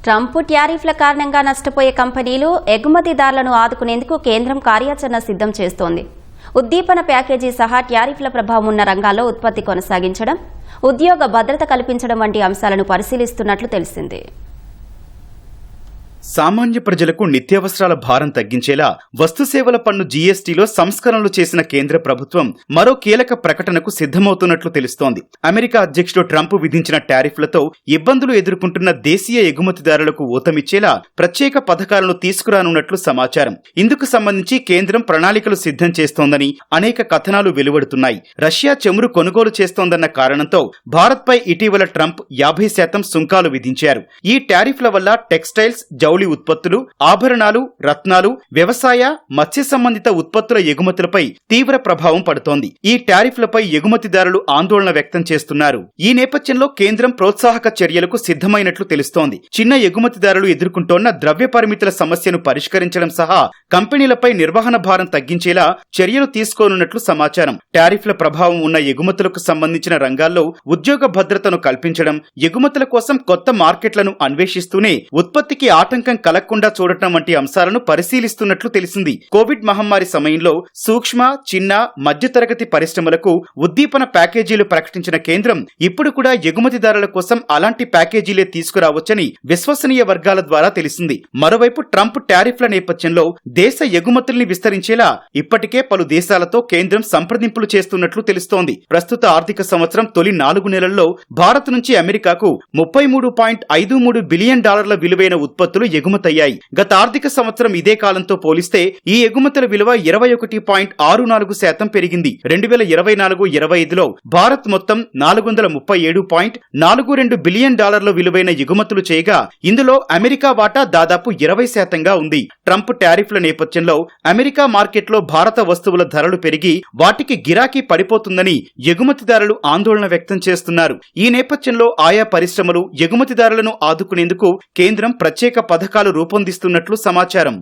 Trump ట్యారిఫ్ల కారణంగా నష్టపోయే కంపెనీలు ఎగుమతిదారులను ఆదుకునేందుకు కేంద్రం కార్యాచరణ సిద్ధం చేస్తోంది. ఉద్దీపన ప్యాకేజీ సహా ట్యారిఫ్ల ప్రభావం ఉన్న రంగాల్లో ఉత్పత్తి కొనసాగించడం, ఉద్యోగ భద్రత కల్పించడం వంటి అంశాలను పరిశీలిస్తున్నట్లు తెలిసింది. సామాన్య ప్రజలకు నిత్యావసరాల భారం తగ్గించేలా వస్తుసేవల పన్ను జీఎస్టీలో సంస్కరణలు చేసిన కేంద్ర ప్రభుత్వం మరో కీలక ప్రకటనకు సిద్ధమవుతున్నట్లు తెలుస్తోంది. అమెరికా అధ్యక్షుడు ట్రంప్ విధించిన టారిఫ్లతో ఇబ్బందులు ఎదుర్కొంటున్న దేశీయ ఎగుమతిదారులకు ఊతమిచ్చేలా ప్రత్యేక పథకాలను తీసుకురానున్నట్లు సమాచారం. ఇందుకు సంబంధించి కేంద్రం ప్రణాళికలు సిద్ధం చేస్తోందని అనేక కథనాలు వెలువడుతున్నాయి. రష్యా చమురు కొనుగోలు చేస్తోందన్న కారణంతో భారత్పై ఇటీవల ట్రంప్ 50% సుంకాలు విధించారు. ఈ టారిఫ్ల వల్ల టెక్స్టైల్స్, జౌళి ఉత్పత్తులు, ఆభరణాలు, రత్నాలు, వ్యవసాయ, మత్స్య సంబంధిత ఉత్పత్తుల ఎగుమతులపై తీవ్ర ప్రభావం పడుతోంది. ఈ టారిఫ్లపై ఎగుమతిదారులు ఆందోళన వ్యక్తం చేస్తున్నారు. ఈ నేపథ్యంలో కేంద్రం ప్రోత్సాహక చర్యలకు సిద్ధమైనట్లు తెలుస్తోంది. చిన్న ఎగుమతిదారులు ఎదుర్కొంటోన్న ద్రవ్య పరిమితుల సమస్యను పరిష్కరించడం సహా కంపెనీలపై నిర్వహణ భారం తగ్గించేలా చర్యలు తీసుకోనున్నట్లు సమాచారం. టారిఫ్ల ప్రభావం ఉన్న ఎగుమతులకు సంబంధించిన రంగాల్లో ఉద్యోగ భద్రతను కల్పించడం, ఎగుమతుల కోసం కొత్త మార్కెట్లను అన్వేషిస్తూనే ఉత్పత్తికి ఆటంకం కలగకుండా చూడటం వంటి అంశాలను పరిశీలిస్తున్నట్లు తెలిసింది. కోవిడ్ మహమ్మారి సమయంలో సూక్ష్మ, చిన్న, మధ్యతరగతి పరిశ్రమలకు ఉద్దీపన ప్యాకేజీలు ప్రకటించిన కేంద్రం ఇప్పుడు కూడా ఎగుమతిదారుల కోసం అలాంటి ప్యాకేజీలే తీసుకురావచ్చని విశ్వసనీయ వర్గాల ద్వారా తెలిసింది. మరోవైపు ట్రంప్ టారిఫ్ల నేపథ్యంలో దేశ ఎగుమతుల్ని విస్తరించేలా ఇప్పటికే పలు దేశాలతో కేంద్రం సంప్రదింపులు చేస్తున్నట్లు తెలుస్తోంది. ప్రస్తుత ఆర్థిక సంవత్సరం తొలి 4 నెలల్లో భారత్ నుంచి అమెరికాకు $33.53 బిలియన్ విలువైన ఉత్పత్తులు ఎగుమతయ్యాయి. గత ఆర్థిక సంవత్సరం ఇదే కాలంతో పోలిస్తే ఈ ఎగుమతుల విలువ 21.64% పెరిగింది. 2024-25లో భారత్ మొత్తం $437.42 బిలియన్ విలువైన ఎగుమతులు చేయగా ఇందులో అమెరికా వాటా దాదాపు 20% ఉంది. ట్రంప్ టారిఫ్ల నేపథ్యంలో అమెరికా మార్కెట్లో భారత వస్తువుల ధరలు పెరిగి వాటికి గిరాకీ పడిపోతుందని ఎగుమతిదారులు ఆందోళన వ్యక్తం చేస్తున్నారు. ఈ నేపథ్యంలో ఆయా పరిశ్రమలు ఎగుమతిదారులను ఆదుకునేందుకు కేంద్రం ప్రత్యేక పథకాలు రూపొందిస్తున్నట్లు సమాచారం.